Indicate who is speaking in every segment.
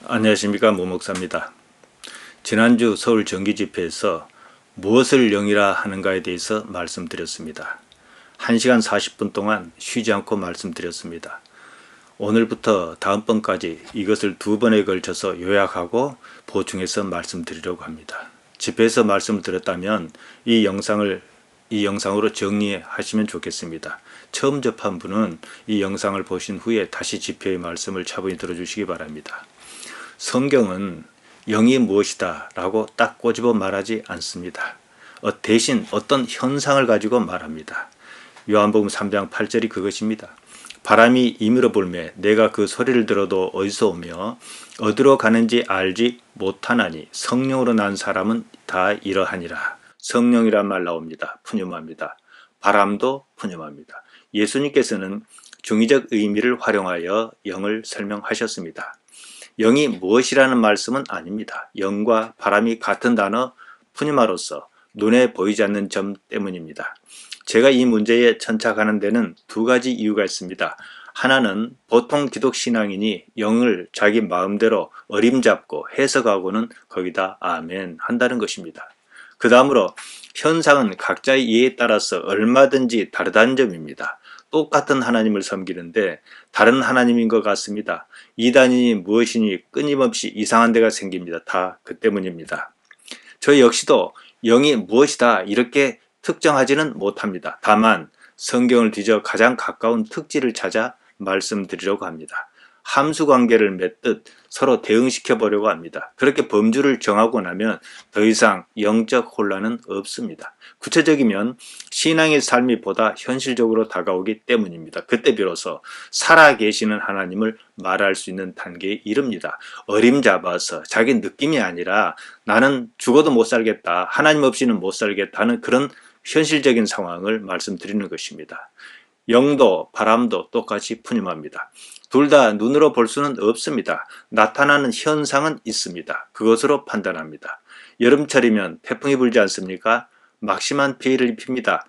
Speaker 1: 안녕하십니까, 무목사입니다. 지난주 서울 정기집회에서 무엇을 영이라 하는가에 대해서 말씀드렸습니다. 1시간 40분 동안 쉬지 않고 말씀드렸습니다. 오늘부터 다음번까지 이것을 2번에 걸쳐서 요약하고 보충해서 말씀드리려고 합니다. 집회에서 말씀을 드렸다면 이 영상으로 정리하시면 좋겠습니다. 처음 접한 분은 이 영상을 보신 후에 다시 집회의 말씀을 차분히 들어주시기 바랍니다. 성경은 영이 무엇이다 라고 딱 꼬집어 말하지 않습니다. 대신 어떤 현상을 가지고 말합니다. 요한복음 3장 8절이 그것입니다. 바람이 이밀어 불매 내가 그 소리를 들어도 어디서 오며 어디로 가는지 알지 못하나니 성령으로 난 사람은 다 이러하니라. 성령이란 말 나옵니다. 푸념합니다. 바람도 푸념합니다. 예수님께서는 중의적 의미를 활용하여 영을 설명하셨습니다. 영이 무엇이라는 말씀은 아닙니다. 영과 바람이 같은 단어 푸니마로서 눈에 보이지 않는 점 때문입니다. 제가 이 문제에 천착하는 데는 2가지 이유가 있습니다. 하나는 보통 기독신앙인이 영을 자기 마음대로 어림잡고 해석하고는 거기다 아멘 한다는 것입니다. 그 다음으로 현상은 각자의 이해에 따라서 얼마든지 다르다는 점입니다. 똑같은 하나님을 섬기는데 다른 하나님인 것 같습니다. 이단이니 무엇이니 끊임없이 이상한 데가 생깁니다. 다 그 때문입니다. 저 역시도 영이 무엇이다 이렇게 특정하지는 못합니다. 다만 성경을 뒤져 가장 가까운 특질을 찾아 말씀드리려고 합니다. 함수관계를 맺듯 서로 대응시켜 보려고 합니다. 그렇게 범주를 정하고 나면 더 이상 영적 혼란은 없습니다. 구체적이면 신앙의 삶이 보다 현실적으로 다가오기 때문입니다. 그때 비로소 살아계시는 하나님을 말할 수 있는 단계에 이릅니다. 어림잡아서 자기 느낌이 아니라 나는 죽어도 못 살겠다, 하나님 없이는 못 살겠다는 그런 현실적인 상황을 말씀드리는 것입니다. 영도 바람도 똑같이 푸념합니다. 둘 다 눈으로 볼 수는 없습니다. 나타나는 현상은 있습니다. 그것으로 판단합니다. 여름철이면 태풍이 불지 않습니까? 막심한 피해를 입힙니다.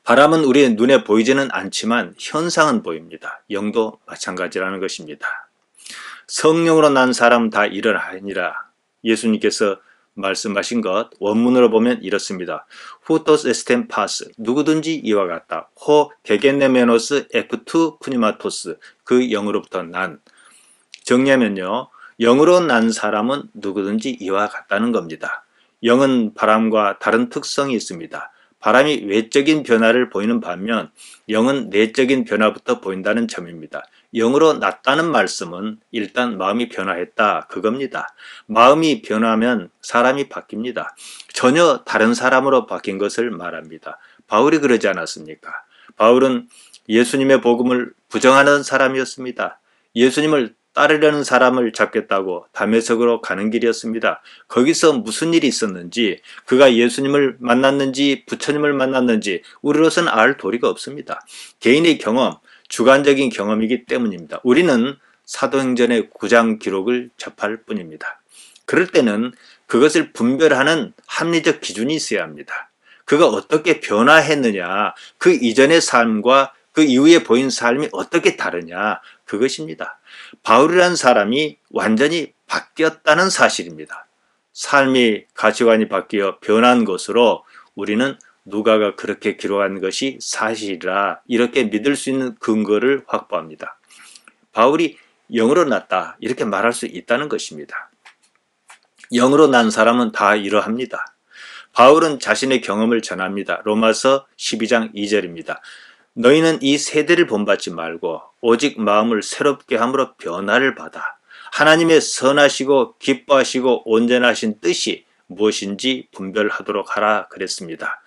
Speaker 1: 바람은 우리의 눈에 보이지는 않지만 현상은 보입니다. 영도 마찬가지라는 것입니다. 성령으로 난 사람 다 이러하니라. 예수님께서 말씀하신 것 원문으로 보면 이렇습니다. 후토스 에스템 파스 누구든지 이와 같다. 호 게겐네메노스 에프투 푸니마토스 그 영으로부터 난. 정리하면요. 영으로 난 사람은 누구든지 이와 같다는 겁니다. 영은 바람과 다른 특성이 있습니다. 바람이 외적인 변화를 보이는 반면 영은 내적인 변화부터 보인다는 점입니다. 영으로 났다는 말씀은 일단 마음이 변화했다 그겁니다. 마음이 변하면 사람이 바뀝니다. 전혀 다른 사람으로 바뀐 것을 말합니다. 바울이 그러지 않았습니까? 바울은 예수님의 복음을 부정하는 사람이었습니다. 예수님을 따르려는 사람을 잡겠다고 다메섹으로 가는 길이었습니다. 거기서 무슨 일이 있었는지, 그가 예수님을 만났는지 부처님을 만났는지 우리로서는 알 도리가 없습니다. 개인의 경험, 주관적인 경험이기 때문입니다. 우리는 사도행전의 9장 기록을 접할 뿐입니다. 그럴 때는 그것을 분별하는 합리적 기준이 있어야 합니다. 그가 어떻게 변화했느냐, 그 이전의 삶과 그 이후에 보인 삶이 어떻게 다르냐, 그것입니다. 바울이라는 사람이 완전히 바뀌었다는 사실입니다. 삶이 가치관이 바뀌어 변한 것으로 우리는 누가가 그렇게 기록한 것이 사실이라 이렇게 믿을 수 있는 근거를 확보합니다. 바울이 영으로 났다 이렇게 말할 수 있다는 것입니다. 영으로 난 사람은 다 이러합니다. 바울은 자신의 경험을 전합니다. 로마서 12장 2절입니다. 너희는 이 세대를 본받지 말고 오직 마음을 새롭게 함으로 변화를 받아 하나님의 선하시고 기뻐하시고 온전하신 뜻이 무엇인지 분별하도록 하라 그랬습니다.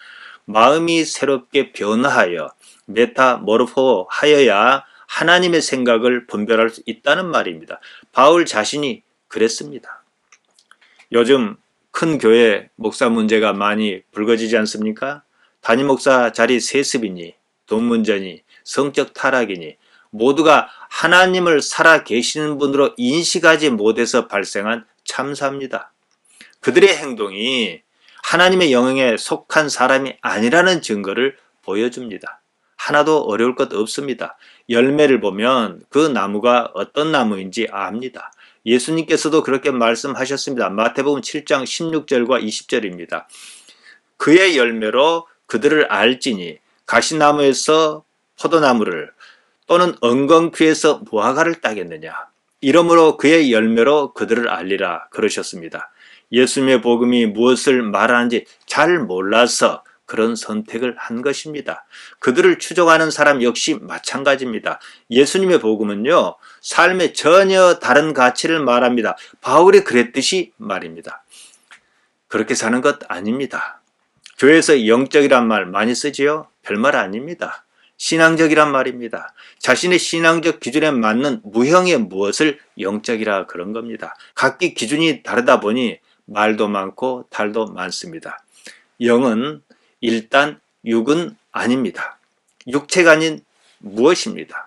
Speaker 1: 마음이 새롭게 변화하여 메타모르포 하여야 하나님의 생각을 분별할 수 있다는 말입니다. 바울 자신이 그랬습니다. 요즘 큰 교회 목사 문제가 많이 불거지지 않습니까? 담임 목사 자리 세습이니 돈 문제니 성적 타락이니 모두가 하나님을 살아 계시는 분으로 인식하지 못해서 발생한 참사입니다. 그들의 행동이 하나님의 영향에 속한 사람이 아니라는 증거를 보여줍니다. 하나도 어려울 것 없습니다. 열매를 보면 그 나무가 어떤 나무인지 압니다. 예수님께서도 그렇게 말씀하셨습니다. 마태복음 7장 16절과 20절입니다. 그의 열매로 그들을 알지니 가시나무에서 포도나무를 또는 엉겅퀴에서 무화과를 따겠느냐. 이러므로 그의 열매로 그들을 알리라 그러셨습니다. 예수님의 복음이 무엇을 말하는지 잘 몰라서 그런 선택을 한 것입니다. 그들을 추종하는 사람 역시 마찬가지입니다. 예수님의 복음은요, 삶의 전혀 다른 가치를 말합니다. 바울이 그랬듯이 말입니다. 그렇게 사는 것 아닙니다. 교회에서 영적이란 말 많이 쓰지요? 별말 아닙니다. 신앙적이란 말입니다. 자신의 신앙적 기준에 맞는 무형의 무엇을 영적이라 그런 겁니다. 각기 기준이 다르다 보니 말도 많고 탈도 많습니다. 영은 일단 육은 아닙니다. 육체가 아닌 무엇입니다.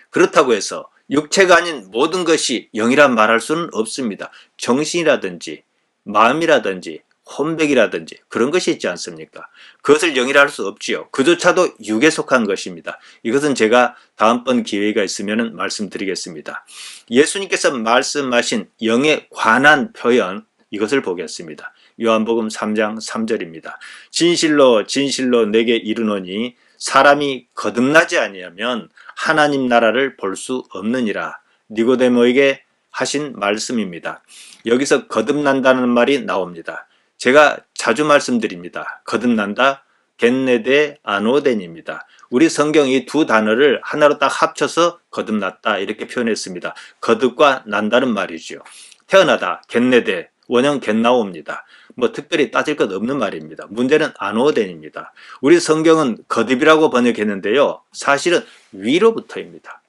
Speaker 1: 그렇다고 해서 육체가 아닌 모든 것이 영이라 말할 수는 없습니다. 정신이라든지 마음이라든지 혼백이라든지 그런 것이 있지 않습니까? 그것을 영이라 할 수 없지요. 그조차도 육에 속한 것입니다. 이것은 제가 다음번 기회가 있으면 말씀드리겠습니다. 예수님께서 말씀하신 영에 관한 표현, 이것을 보겠습니다. 요한복음 3장 3절입니다. 진실로 진실로 내게 이르노니 사람이 거듭나지 아니하면 하나님 나라를 볼 수 없느니라. 니고데모에게 하신 말씀입니다. 여기서 거듭난다는 말이 나옵니다. 제가 자주 말씀드립니다. 거듭난다, 겟네데 아노덴입니다. 우리 성경 이 두 단어를 하나로 딱 합쳐서 거듭났다 이렇게 표현했습니다. 거듭과 난다는 말이죠. 태어나다, 겟네데, 원형 겟나오입니다. 뭐 특별히 따질 것 없는 말입니다. 문제는 아노덴입니다. 우리 성경은 거듭이라고 번역했는데요. 사실은 위로부터입니다.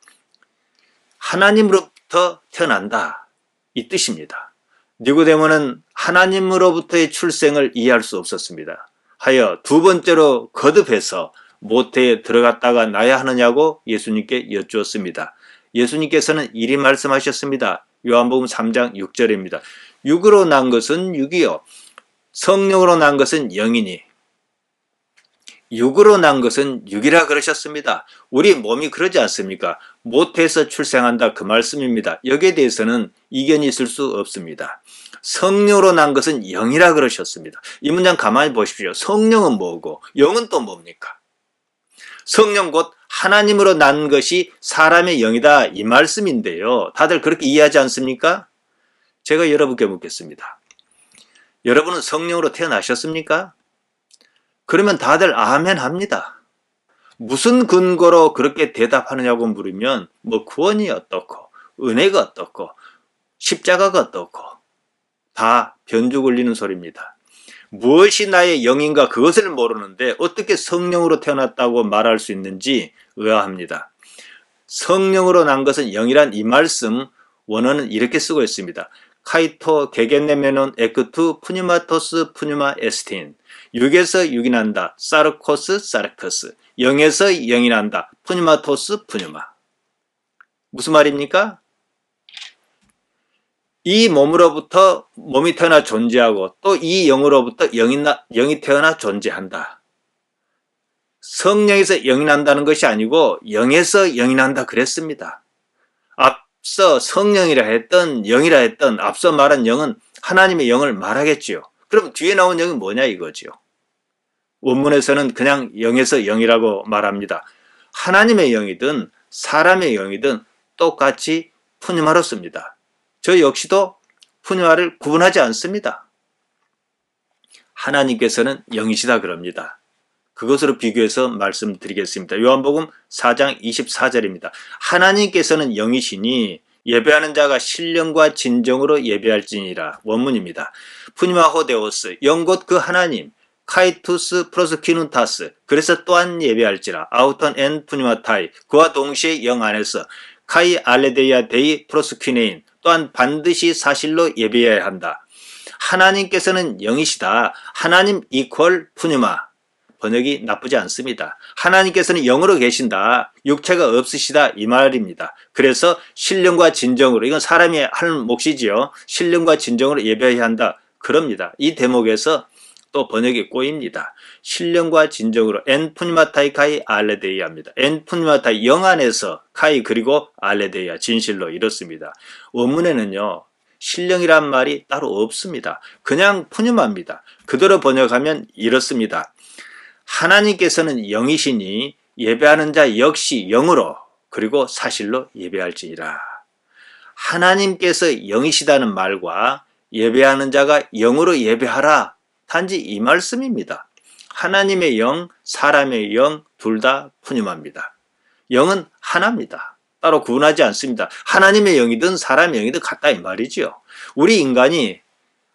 Speaker 1: 하나님으로부터 태어난다 이 뜻입니다. 니고데모는 하나님으로부터의 출생을 이해할 수 없었습니다. 하여 두 번째로 거듭해서 모태에 들어갔다가 나야 하느냐고 예수님께 여쭈었습니다. 예수님께서는 이리 말씀하셨습니다. 요한복음 3장 6절입니다. 육으로 난 것은 육이요 성령으로 난 것은 영이니 육으로 난 것은 육이라 그러셨습니다. 우리 몸이 그러지 않습니까? 모태에서 출생한다 그 말씀입니다. 여기에 대해서는 이견이 있을 수 없습니다. 성령으로 난 것은 영이라 그러셨습니다. 이 문장 가만히 보십시오. 성령은 뭐고 영은 또 뭡니까? 성령 곧 하나님으로 난 것이 사람의 영이다 이 말씀인데요. 다들 그렇게 이해하지 않습니까? 제가 여러분께 묻겠습니다. 여러분은 성령으로 태어나셨습니까? 그러면 다들 아멘 합니다. 무슨 근거로 그렇게 대답하느냐고 물으면 뭐 구원이 어떻고 은혜가 어떻고 십자가가 어떻고 다 변주 굴리는 소리입니다. 무엇이 나의 영인가 그것을 모르는데 어떻게 성령으로 태어났다고 말할 수 있는지 의아합니다. 성령으로 난 것은 영이란 이 말씀 원어는 이렇게 쓰고 있습니다. 카이토 게겐네메논 에크투 푸뉴마토스 푸뉴마 에스틴 육에서 육이 난다 사르코스 사르커스 영에서 영이 난다 푸뉴마토스 푸뉴마. 무슨 말입니까? 이 몸으로부터 몸이 태어나 존재하고 또 이 영으로부터 영이 태어나 존재한다. 성령에서 영이 난다는 것이 아니고 영에서 영이 난다 그랬습니다. 앞서 성령이라 했던 영이라 했던 앞서 말한 영은 하나님의 영을 말하겠지요. 그럼 뒤에 나온 영이 뭐냐 이거지요. 원문에서는 그냥 영에서 영이라고 말합니다. 하나님의 영이든 사람의 영이든 똑같이 푸뉴마로 씁니다. 저 역시도 푸뉴마를 구분하지 않습니다. 하나님께서는 영이시다 그럽니다. 그것으로 비교해서 말씀드리겠습니다. 요한복음 4장 24절입니다. 하나님께서는 영이시니 예배하는 자가 신령과 진정으로 예배할지니라. 원문입니다. 푸니마 호데오스 영 곧 그 하나님 카이투스 프로스키눈타스 그래서 또한 예배할지라. 아우턴 엔 푸니마타이 그와 동시에 영 안에서 카이 알레데이아 데이 프로스키네인 또한 반드시 사실로 예배해야 한다. 하나님께서는 영이시다. 하나님 이퀄 푸니마 번역이 나쁘지 않습니다. 하나님께서는 영으로 계신다. 육체가 없으시다 이 말입니다. 그래서 신령과 진정으로 이건 사람이 하는 몫이지요. 신령과 진정으로 예배해야 한다. 그럽니다. 이 대목에서 또 번역이 꼬입니다. 신령과 진정으로 엔푸니마타이 카이 알레데이아입니다. 엔푸니마타이 영 안에서 카이 그리고 알레데이아 진실로 이렇습니다. 원문에는요. 신령이란 말이 따로 없습니다. 그냥 푸뉴마입니다. 그대로 번역하면 이렇습니다. 하나님께서는 영이시니 예배하는 자 역시 영으로 그리고 사실로 예배할지니라. 하나님께서 영이시다는 말과 예배하는 자가 영으로 예배하라. 단지 이 말씀입니다. 하나님의 영, 사람의 영 둘 다 푸념합니다. 영은 하나입니다. 따로 구분하지 않습니다. 하나님의 영이든 사람의 영이든 같다 이 말이지요. 우리 인간이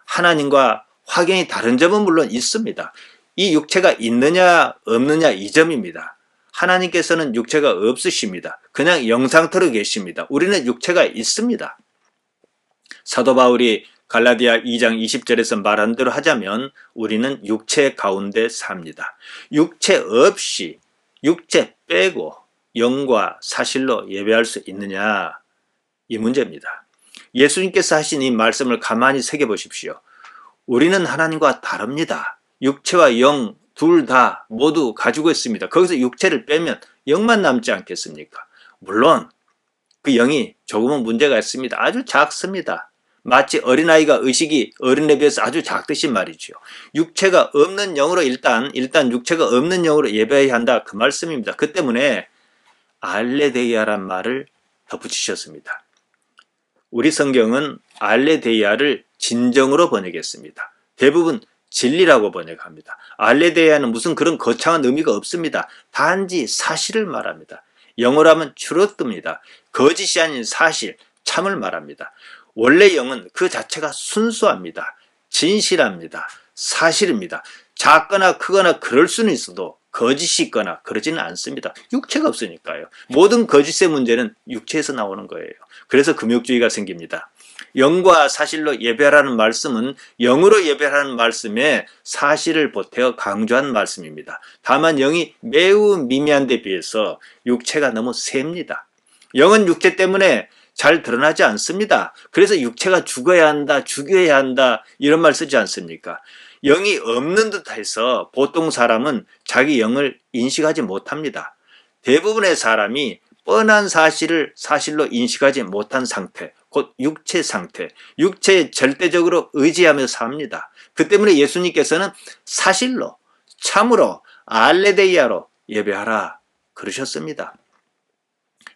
Speaker 1: 하나님과 확연히 다른 점은 물론 있습니다. 이 육체가 있느냐 없느냐 이 점입니다. 하나님께서는 육체가 없으십니다. 그냥 영상태로 계십니다. 우리는 육체가 있습니다. 사도 바울이 갈라디아 2장 20절에서 말한 대로 하자면 우리는 육체 가운데 삽니다. 육체 없이 육체 빼고 영과 사실로 예배할 수 있느냐 이 문제입니다. 예수님께서 하신 이 말씀을 가만히 새겨보십시오. 우리는 하나님과 다릅니다. 육체와 영 둘 다 모두 가지고 있습니다. 거기서 육체를 빼면 영만 남지 않겠습니까? 물론 그 영이 조금은 문제가 있습니다. 아주 작습니다. 마치 어린아이가 의식이 어른에 비해서 아주 작듯이 말이죠. 육체가 없는 영으로 일단 육체가 없는 영으로 예배해야 한다 그 말씀입니다. 그 때문에 알레데이아란 말을 덧붙이셨습니다. 우리 성경은 알레데이아를 진정으로 번역했습니다. 대부분 진리라고 번역합니다. 알레데이아는 무슨 그런 거창한 의미가 없습니다. 단지 사실을 말합니다. 영어로 하면 truth입니다. 거짓이 아닌 사실, 참을 말합니다. 원래 영은 그 자체가 순수합니다. 진실합니다. 사실입니다. 작거나 크거나 그럴 수는 있어도 거짓이 있거나 그러지는 않습니다. 육체가 없으니까요. 모든 거짓의 문제는 육체에서 나오는 거예요. 그래서 금욕주의가 생깁니다. 영과 사실로 예배하라는 말씀은 영으로 예배하라는 말씀에 사실을 보태어 강조한 말씀입니다. 다만 영이 매우 미미한 데 비해서 육체가 너무 셉니다. 영은 육체 때문에 잘 드러나지 않습니다. 그래서 육체가 죽어야 한다, 죽여야 한다 이런 말 쓰지 않습니까? 영이 없는 듯해서 보통 사람은 자기 영을 인식하지 못합니다. 대부분의 사람이 뻔한 사실을 사실로 인식하지 못한 상태, 곧 육체 상태, 육체에 절대적으로 의지하며 삽니다. 그 때문에 예수님께서는 사실로, 참으로, 알레데이아로 예배하라 그러셨습니다.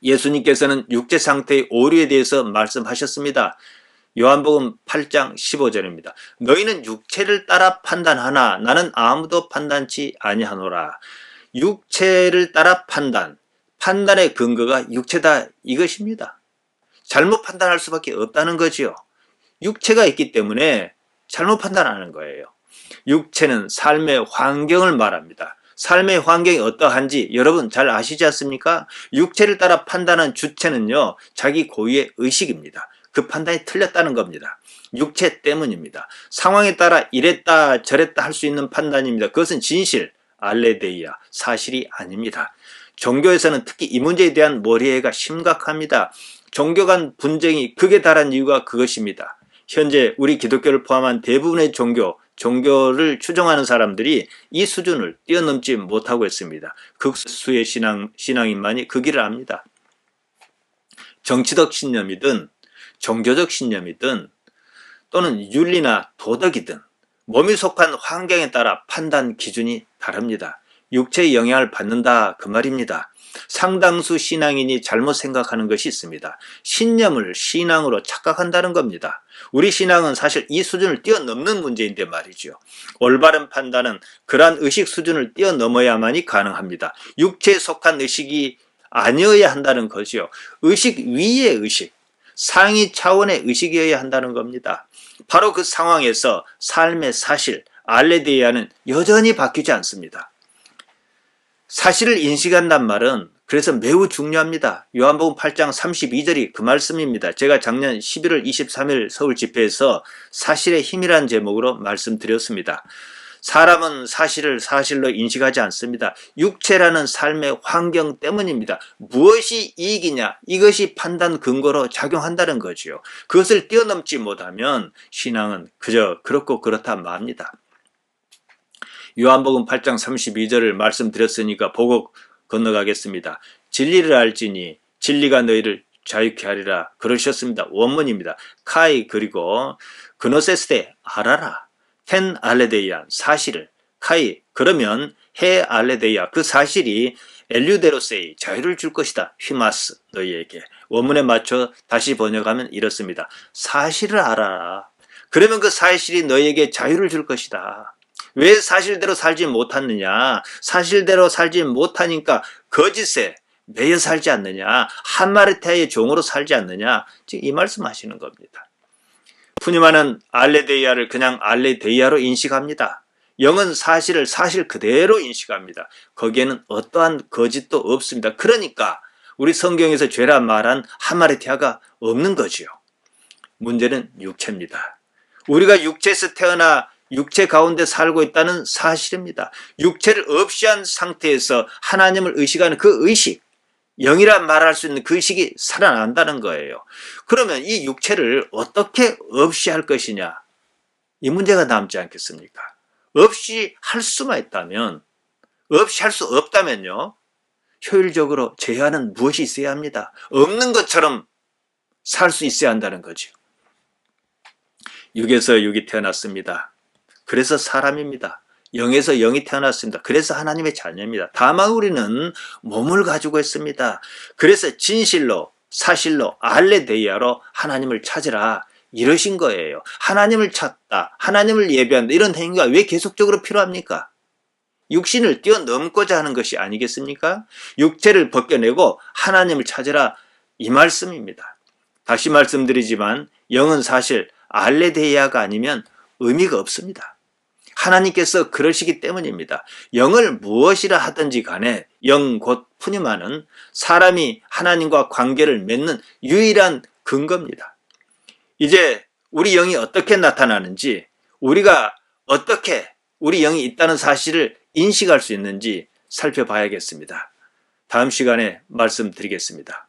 Speaker 1: 예수님께서는 육체 상태의 오류에 대해서 말씀하셨습니다. 요한복음 8장 15절입니다. 너희는 육체를 따라 판단하나 나는 아무도 판단치 아니하노라. 육체를 따라 판단의 근거가 육체다 이것입니다. 잘못 판단할 수밖에 없다는 거지요. 육체가 있기 때문에 잘못 판단하는 거예요. 육체는 삶의 환경을 말합니다. 삶의 환경이 어떠한지 여러분 잘 아시지 않습니까? 육체를 따라 판단한 주체는요, 자기 고유의 의식입니다. 그 판단이 틀렸다는 겁니다. 육체 때문입니다. 상황에 따라 이랬다 저랬다 할 수 있는 판단입니다. 그것은 진실, 알레데이아, 사실이 아닙니다. 종교에서는 특히 이 문제에 대한 머리해가 심각합니다. 종교 간 분쟁이 극에 달한 이유가 그것입니다. 현재 우리 기독교를 포함한 대부분의 종교를 추종하는 사람들이 이 수준을 뛰어넘지 못하고 있습니다. 극수의 신앙인만이 그 길을 압니다. 정치적 신념이든 종교적 신념이든 또는 윤리나 도덕이든 몸이 속한 환경에 따라 판단 기준이 다릅니다. 육체의 영향을 받는다 그 말입니다. 상당수 신앙인이 잘못 생각하는 것이 있습니다. 신념을 신앙으로 착각한다는 겁니다. 우리 신앙은 사실 이 수준을 뛰어넘는 문제인데 말이죠. 올바른 판단은 그러한 의식 수준을 뛰어넘어야만이 가능합니다. 육체에 속한 의식이 아니어야 한다는 것이요. 의식 위의 의식, 상위 차원의 의식이어야 한다는 겁니다. 바로 그 상황에서 삶의 사실, 알레데이아는 여전히 바뀌지 않습니다. 사실을 인식한단 말은 그래서 매우 중요합니다. 요한복음 8장 32절이 그 말씀입니다. 제가 작년 11월 23일 서울 집회에서 사실의 힘이라는 제목으로 말씀드렸습니다. 사람은 사실을 사실로 인식하지 않습니다. 육체라는 삶의 환경 때문입니다. 무엇이 이익이냐 이것이 판단 근거로 작용한다는 거지요. 그것을 뛰어넘지 못하면 신앙은 그저 그렇고 그렇다 맙니다. 요한복음 8장 32절을 말씀드렸으니까 보고 건너가겠습니다. 진리를 알지니 진리가 너희를 자유케 하리라 그러셨습니다. 원문입니다. 카이 그리고 그노세스테 알아라. 텐 알레데이안 사실을 카이 그러면 해 알레데이아 그 사실이 엘류데로세이 자유를 줄 것이다. 휘마스 너희에게 원문에 맞춰 다시 번역하면 이렇습니다. 사실을 알아라. 그러면 그 사실이 너희에게 자유를 줄 것이다. 왜 사실대로 살지 못하느냐? 사실대로 살지 못하니까 거짓에 매여 살지 않느냐? 한마르테아의 종으로 살지 않느냐? 지금 이 말씀하시는 겁니다. 푸니마는 알레데이아를 그냥 알레데이아로 인식합니다. 영은 사실을 사실 그대로 인식합니다. 거기에는 어떠한 거짓도 없습니다. 그러니까 우리 성경에서 죄라 말한 하마르티아가 없는 거지요. 문제는 육체입니다. 우리가 육체에서 태어나 육체 가운데 살고 있다는 사실입니다. 육체를 없이 한 상태에서 하나님을 의식하는 그 의식, 영이라 말할 수 있는 그 의식이 살아난다는 거예요. 그러면 이 육체를 어떻게 없이 할 것이냐? 이 문제가 남지 않겠습니까? 없이 할 수만 있다면, 없이 할 수 없다면요, 효율적으로 제한은 무엇이 있어야 합니다. 없는 것처럼 살 수 있어야 한다는 거죠. 육에서 육이 태어났습니다. 그래서 사람입니다. 영에서 영이 태어났습니다. 그래서 하나님의 자녀입니다. 다만 우리는 몸을 가지고 있습니다. 그래서 진실로 사실로 알레데이아로 하나님을 찾으라 이러신 거예요. 하나님을 찾다, 하나님을 예배한다 이런 행위가 왜 계속적으로 필요합니까? 육신을 뛰어넘고자 하는 것이 아니겠습니까? 육체를 벗겨내고 하나님을 찾으라 이 말씀입니다. 다시 말씀드리지만 영은 사실 알레데이아가 아니면 의미가 없습니다. 하나님께서 그러시기 때문입니다. 영을 무엇이라 하든지 간에 영 곧 푸니마는 사람이 하나님과 관계를 맺는 유일한 근거입니다. 이제 우리 영이 어떻게 나타나는지, 우리가 어떻게 우리 영이 있다는 사실을 인식할 수 있는지 살펴봐야겠습니다. 다음 시간에 말씀드리겠습니다.